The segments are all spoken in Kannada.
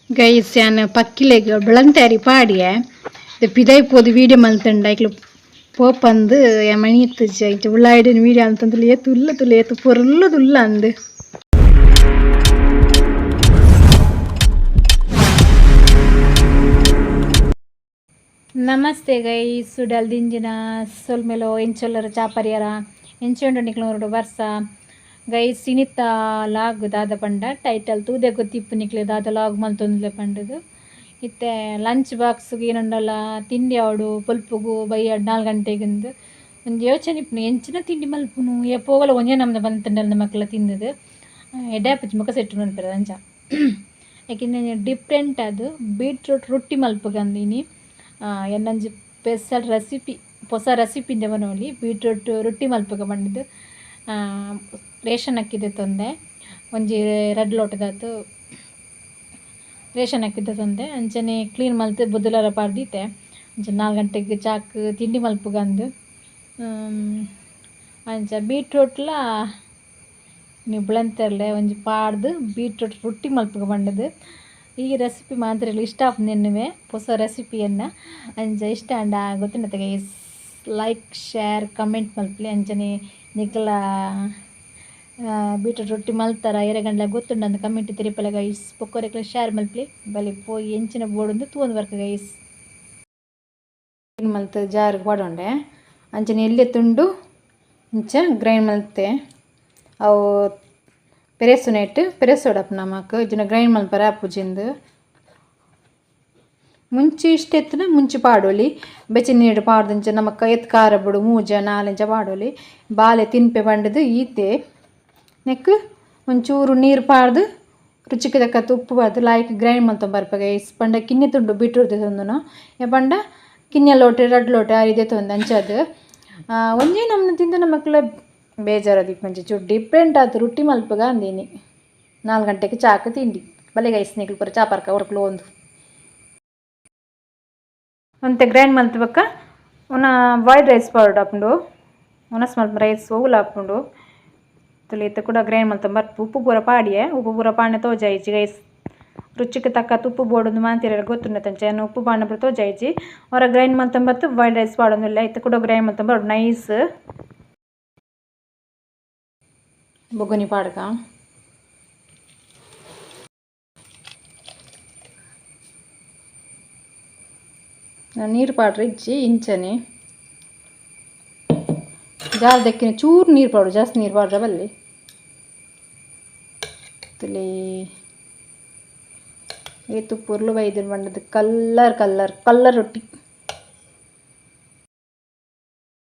ಗೈಸ್ ಯಾನ್ ಪಕ್ಕಿಲೆಗ್ ಬೆಳಂತೇರಿ ಪಾಡಿಯೆ ಪಿದೈ ಪೋದು ವೀಡಿಯೋ ಮಲ್ತಂಡ ಐಕ್ಲು ಪೋಪಂದು ಮಣಿ ಇತ್ತಜ್ಜ ಐತೆ ಉಳ್ಳಾಡಿನ ವೀಡಿಯೋ ಅಂತಂದ್ರೆ ಏತು ಉಲ್ಲ ತುಲ್ಲ ಏತು ಪೊರ್ಲು ತುಲ್ಲ ಅಂದು ನಮಸ್ತೆ ಗೈಸ್ ಸುಡಲ್ ದಿಂಜಿನ ಸೊಲ್ಮೆಲೋ ಎಂಚೊಲ್ಲರ ಚಾಪರಿಯರ ಎಂಚೊಂಡು ನಿಕ್ಲೋರು ಬರ್ಸ ಗೈಸ್ ಸಿನಿತ ಲಾಗ್ ದಾದ ಪಂಡ ಟೈಟಲ್ ತೂದೆ ಗೊತ್ತಿಪ್ಪು ನಿಕ್ಲೆ ದಾದ ಲಾಗ್ ಮಲ್ತೊಂದುಲೆ ಪಂಡದು ಇತ್ತೆ ಲಂಚ್ ಬಾಕ್ಸ್ಗೆ ಏನೊಂಡಲ್ಲ ತಿಂಡಿ ಆವಡು ಪೊಲ್ಪುಗು ಬೈಯ 4 ಗಂಟೆಗಿಂದು ಒಂದು ಯೋಚನೆ ಇಪ್ಪುನು ಎಂಚಿನ ತಿಂಡಿ ಮಲ್ಪುನು ಎಪ್ಪೋಗಲ ಒಂಜೆ ನಮ್ದು ಬಂತಂಡಲ್ಲ ಮಕ್ಕಳ ತಿಂದದು ಎಡ್ಯಾಪಚ್ಚಿ ಮುಖ ಸೆಟ್ಟು ನೋಡ್ತಾರೆ ಅಂಚ ಯಾಕೆಂದ್ರೆ ಡಿಫ್ರೆಂಟ್ ಅದು ಬೀಟ್ರೂಟ್ ರೊಟ್ಟಿ ಮಲ್ಪಗಂದಿನಿ ಎನ್ನಂಜಿ ಸ್ಪೆಷಲ್ ರೆಸಿಪಿ ಹೊಸ ರೆಸಿಪಿಂದೆ ಬನೋಲಿ ಬೀಟ್ರೂಟ್ ರೊಟ್ಟಿ ಮಲ್ಪಗ ಬಂದಿದ್ದು ರೇಷನ್ ಅಕ್ಕಿದೆ ತೊಂದೆ ಒಂಜಿ 2 ಲೋಟದಾತು ರೇಷನ್ ಅಕ್ಕಿದ ತೊಂದೆ ಅಂಚನೆ ಕ್ಲೀನ್ ಮಲ್ತು ಬೊದ್ದುಲರ ಪಾರ್ದಿತ್ತೆ ಅಂಚ 4 ಗಂಟೆಗೆ ಚಾಕ್ ತಿಂಡಿ ಮಲ್ಪಗಂದು ಅಂಚ ಬೀಟ್ರೂಟ್ಲ ನೀವು ಬೆಳಂತರ್ಲೆ ಒಂಜಿ ಪಾಡ್ದು ಬೀಟ್ರೂಟ್ ರೊಟ್ಟಿ ಮಲ್ಪಗ ಬಂಡದು ಈ ರೆಸಿಪಿ ಮಾತ್ರ ಇಷ್ಟ ಆಪುನೆನ್ನುವೆ ಹೊಸ ರೆಸಿಪಿಯನ್ನು ಅಂಚ ಇಷ್ಟ ಅಂಡ ಗೊತ್ತಿನ ಲೈಕ್ ಶೇರ್ ಕಮೆಂಟ್ ಮಲ್ಪಲೆ ಅಂಚನೆ ನಿಕ್ಲ ಬೀಟ್ರೂಟ್ ರೊಟ್ಟಿ ಮಲ್ತಾರ ಎರೆಗಂಡ್ಲ ಗೊತ್ತುಂಡ ಕಮೆಂಟ್ ತಿರುಪಲ ಗೈಸ್ ಪೊಕ್ಕರೆಕ್ಲ ಶೇರ್ ಮಲ್ಪಲೆ ಬಲಿ ಪೋಯಿ ಎಂಚಿನ ಬೋರ್ಡು ತೂಂದು ಬರ್ಕ ಗೈಸ್ ಮಲ್ತ ಜಾರಿಗೆ ಪಾಡೊಂಡೆ ಅಂಚನೆ ಎಲ್ಲೆ ತುಂಡು ಇಂಚ ಗ್ರೈಂಡ್ ಮಲ್ತೆ ಅವು ಪೆರೆಸುನೇಟ್ ಪೆರೆಸೋಡಪ್ಪ ನಮಕ್ ಇಜಿನ ಗ್ರೈಂಡ್ ಮಲ್ಪರ ಆಪುಜಿಂದು ಮುಂಚೆ ಇಷ್ಟ ಎತ್ತನ ಮುಂಚೆ ಪಾಡೋಲಿ ಬೆಚ್ಚ ನೀರು ಪಾಡ್ದಂಚ ನಮಕ್ ಎತ್ ಖಾರ ಬಿಡು 3 4 ಪಾಡೋಲಿ ಬಾಲೆ ತಿನ್ಪೆ ಬಂಡದು ಈತೆ ನೆಕ್ ಒಂಚೂರು ನೀರು ಪಾಡ್ದು ರುಚಿಗೆ ತಕ್ಕತ್ತು ಉಪ್ಪು ಪಾಡ್ದು ಲಾಯ್ಕ್ ಗ್ರೈಂಡ್ ಮಲ್ತೊಂದು ಬರ್ಪಾಗ ಇಸ್ ಪಂಡ ಕಿನ್ನೆ ತುಂಡು ಬೀಟ್ರೂಟ್ ತಂದನು ಪಂಡ ಕಿನ್ನೆ ಲೋಟೆ 2 ಲೋಟೆ ಆರಿದೆ ತೊಂದು ಅಂಚದು ಒಂಜೇ ನಮ್ಮನ್ನ ತಿಂದು ನಮ್ಮ ಮಕ್ಕಳ ಬೇಜಾರದಿಕ್ಕೆ ಮಂಚೆ ಚೂರು ಡಿಫ್ರೆಂಟ್ ಆಯ್ತು ರೊಟ್ಟಿ ಮಲ್ಪಗ ಅಂದೀನಿ 4 ಗಂಟೆಗೆ ಚಾಕ ತಿಂಡಿ ಬಲೆ ಗೈಸ್ ನಿಕ್ಲು ಪರ ಚಾಪರ್ಕ ಹೊರಕ್ಲು ಒಂದು ಅಂತೆ ಗ್ರೈಂಡ್ ಮಲ್ತಬಕ್ಕ ಉನ ವೈಟ್ ರೈಸ್ ಪೌಡರ್ ಹಾಕೊಂಡು ಉನಸ್ ಮಲ್ಪ ರೈಸ್ ಹೋಗುಲ ಹಾಕೊಂಡು ತುಳಿತ ಕೂಡ ಗ್ರೈಂಡ್ ಮಲ್ತ ಬರ್ಪು ಉಪ್ಪು ಪೂರ ಪಾಡಿಯೆ ಉಪ್ಪು ಪೂರ ಪಾಂಡೆ ತೋಜಾಯಿಜಿ ಗೈಸ್ ರುಚಿಗೆ ತಕ್ಕ ಉಪ್ಪು ಬೋಡೊಂದು ಮಾಂತಿರ ಗೊತ್ತುಂಡ ತಂಚೆ ಉಪ್ಪು ಪಾಂಡೆ ಪೂರ ತೋಜಾಯಿಜಿ ಅವರ ಗ್ರೈಂಡ್ ಮಲ್ತಂಬತ್ತು ವೈಟ್ ರೈಸ್ ಪಾಡೋದಿಲ್ಲ ಇತ್ತ ಕೂಡ ಗ್ರೈಂಡ್ ಮಲ್ತಂಬ ನೈಸ್ ಬೊಗ್ಗನಿ ಪಾಡ್ಕ ನೀರು ಪಾಡ್ರಿ ಇಜ್ಜಿ ಇಂಚನೆ ಜಾರ್ ದಕ್ಕಿನ ಚೂರು ನೀರು ಪಾಡು ಜಾಸ್ತಿ ನೀರು ಪಾಡ್ರ ಬಲ್ಲಿ ತುಲಿ ಏತು ಪುರ್ಲು ಬೈದಿನ ಬಂಡದು ಕಲ್ಲರ್ ರೊಟ್ಟಿ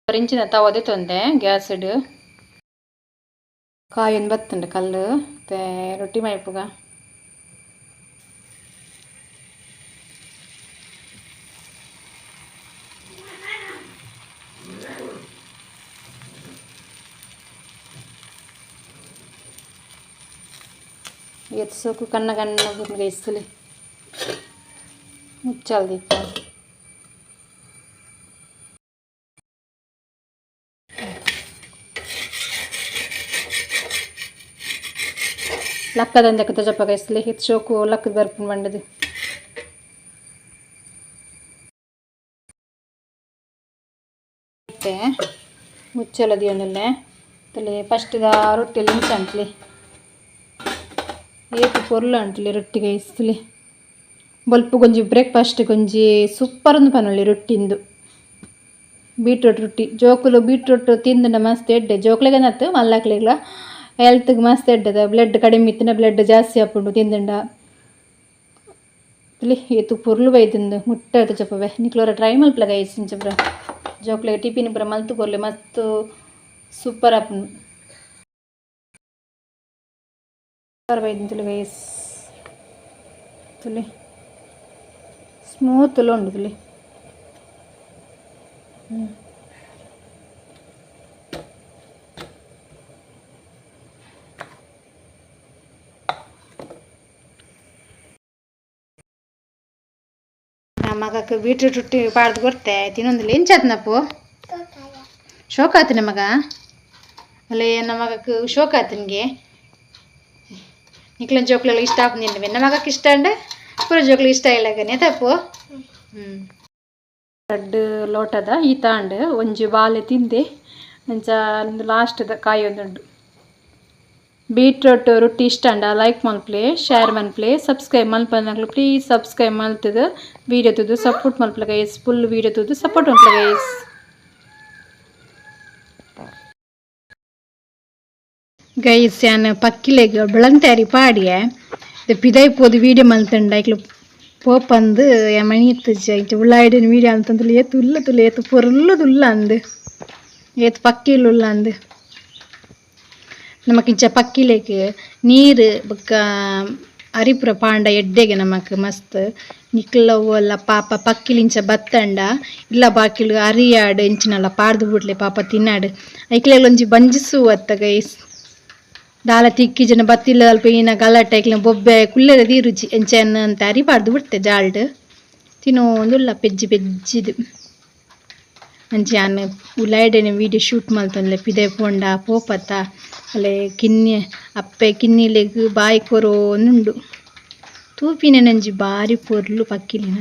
ಇಂಚಿನ ತವದೆ ತೊಂದೆ ಗ್ಯಾಸ್ ಇಡು ಕಾಯನ್ನು ಬತ್ತುಂಡು ಕಲ್ಲು ಮತ್ತೆ ರೊಟ್ಟಿ ಮೈಪುಗ ಎತ್ಸೋಕು ಕಣ್ಣ ಗೈಸಲಿ ಮುಚ್ಚಲ್ದಿತ್ತು ಲಕ್ಕದಂದಕ್ಕೆ ತಜಪ್ಪ ಗೈಸಲಿ ಎತ್ಸೋಕು ಲಕ್ಕದ ಬರ್ಪುನ್ ಬಂಡದು ಮತ್ತೆ ಮುಚ್ಚಲದಿ ಒಂದಲ್ಲೇ ತಲೆ ಫಸ್ಟ್ದ ರೊಟ್ಟಿಯಲ್ಲಿ ಇಂಚ ಅಂಟ್ಲಿ ಏತು ಪೊರ್ಲು ಅಂಟ್ಲಿ ರೊಟ್ಟಿ ಗೈಸ್ಲಿ ಬಲ್ಪು ಗೊಂಜಿ ಬ್ರೇಕ್ಫಾಸ್ಟ್ ಗೊಂಜಿ ಸೂಪರ್ ಒಂದು ಪನೊಳ್ಳಿ ರೊಟ್ಟಿಂದು ಬೀಟ್ರೂಟ್ ರೊಟ್ಟಿ ಜೋಕುಲು ಬೀಟ್ರೂಟ್ ತಿಂದು ಮಸ್ತ್ ಎಡ್ಡೆ ಜೋಕ್ಲೆಗೆ ನತ್ತು ಮಲ್ಲಾಕ್ಲಿಗ್ಲ ಹೆಲ್ತ್ಗೆ ಮಸ್ತ್ ಎಡ್ಡದ ಬ್ಲಡ್ ಕಡಿಮೆ ಇತ್ತಿನ ಬ್ಲಡ್ ಜಾಸ್ತಿ ಹಾಕೊಂಡು ತಿಂದಂಡ ಇಲ್ಲಿ ಏತು ಪೊರ್ಲು ಬೈದಿಂದು ಮುಟ್ಟ ಚಪ್ಪವೆ ನಿಕ್ಲೋರ ಟ್ರೈ ಮಲ್ಪಲ ಗೈಸ್ ಇಂಚಬ್ರ ಜೋಕ್ಲೆಗೆ ಟಿಫಿನ್ ಪುರ ಮಲ್ತು ಕೊರ್ಲೆ ಮಸ್ತ್ ಸೂಪರ್ ಹಾಪುಂಡು ಬೈದಿನ ತುಲಿ ಗೈಸ್ ತುಲಿ ಸ್ಮೂತ್ ಉಂಡು ತುಲಿ ಮಗಕ್ಕೆ ಬೀಟ್ರೂಟ್ ರೊಟ್ಟಿ ಪಾಡ್ದು ಕೊಡ್ತೆ ತಿನ್ನೊಂದಿಲ್ಲ ಎಂಚಾತ್ನಪ್ಪು ಶೋಕ ಆಯ್ತು ನಮಗ ಅಲ್ಲೇ ನಮ್ಮ ಮಗಕ್ಕೆ ಶೋಕ ಆಯ್ತು ನಿನಗೆ ನಿಕ್ಲನ್ ಜೋಕ್ಲೆಲ್ಲ ಇಷ್ಟ ಆಗ್ತದೆ ನಮ್ಮ ಮಗಕ್ಕೆ ಇಷ್ಟ ಅಂಡೆ ಪೂರ ಜೋಕ್ಲು ಇಷ್ಟ ಇಲ್ಲಗನೆ ತಪ್ಪು ದೊಡ್ಡ ಲೋಟದ ಈ ತಾಂಡು ಒಂಜಿ ಬಾಲೆ ತಿಂದೆ ಅಂಚ ಲಾಸ್ಟ್ದ ಕಾಯಿ ಒಂದುಂಡು ಬೀಟ್ರೋಟ್ ರೊಟ್ಟಿ ಇಷ್ಟ ಅಂಡ ಲೈಕ್ ಮಲ್ಪ್ಲೆ ಶೇರ್ ಮಲ್ಪ್ಲೆ ಸಬ್ಸ್ಕ್ರೈಬ್ ಮಲ್ಪನಕ್ಲು ಪ್ಲೀಸ್ ಸಬ್ಸ್ಕ್ರೈಬ್ ಮಲ್ತದ ವೀಡಿಯೋ ತುದು ಸಪೋರ್ಟ್ ಮಲ್ಪಲ ಗೈಸ್ ಫುಲ್ ವೀಡಿಯೋ ತುದು ಸಪೋರ್ಟ್ ಮಲ್ಪಲ ಗೈಸ್ ಗೈಸ್ ಯಾನ್ ಪಕ್ಕಿಲೆಗ್ ಬೆಳಂತೇರಿ ಪಾಡಿಯೆ ಪಿದೈ ಪೋದು ವೀಡಿಯೋ ಮಲ್ತಂಡ ಐಕ್ಲು ಪೋಪಂದು ಮಣಿ ಎತ್ತು ಉಳ್ಳಾಡಿನ ವೀಡಿಯೋ ಅಂತಂದು ಏತು ಉಲ್ಲ ತುಲ್ಲ ಏತು ಪೊರ್ಲುದು ಉಲ್ಲ ಅಂದು ಏತು ಪಕ್ಕಿಲು ಉಲ್ಲ ಅಂದು ನಮಕಿಂಚ ಪಕ್ಕಿಲೆಗ್ ನೀರು ಬೊಕ್ಕ ಅರಿಪುರ ಪಾಂಡ ಎಡ್ಡೆಗೆ ನಮಕ್ ಮಸ್ತ್ ನಿಕ್ಲವು ಎಲ್ಲ ಪಾಪ ಪಕ್ಕಿಲಿಂಚ ಬತ್ತಂಡ ಇಲ್ಲ ಬಾಕಿಲು ಅರಿಯಾಡು ಎಂಚಿನಲ್ಲ ಪಾಡ್ದು ಬಿಡ್ಲೆ ಪಾಪ ತಿನ್ನಾಡು ಐಕ್ಲೆಗ್ ಒಂಜಿ ಬಂಜಿಸು ಅತ್ತ ಗೈಸ್ ದಾಲ ತಿಕ್ಕಿ ಜನ ಬತ್ತಿಲ್ಲ ಅಲ್ಪ ಏನ ಗಲಾಟೆ ಐಕ್ಲ ಬೊಬ್ಬೆ ಕುಲ್ಲೆರ ರುಚಿ ಎಂಚೆನ್ನ ಅಂತ ಅರಿಬಾರ್ದು ಬಿಡ್ತೆ ಜಾಲ್ಡ್ ತಿನ್ನೋಂದುಲ್ಲ ಪೆಜ್ಜಿ ಪೆಜ್ಜಿದು ಅಂಚೆ ನಾನು ಉಲಾಯ್ಡೆನ ವೀಡಿಯೋ ಶೂಟ್ ಮಲ್ತಂದ್ಲೆ ಪಿದೆ ಪೋಂಡ ಪೋಪತ್ತ ಅಲ್ಲೇ ಕಿನ್ನಿ ಅಪ್ಪೆ ಕಿನ್ನಿಲೆಗ್ ಬಾಯಿ ಕೊರೋನುಂಡು ತೂಪಿನ ನಂಜಿ ಬಾರಿ ಪೊರ್ಲು ಪಕ್ಕಿಲಿನ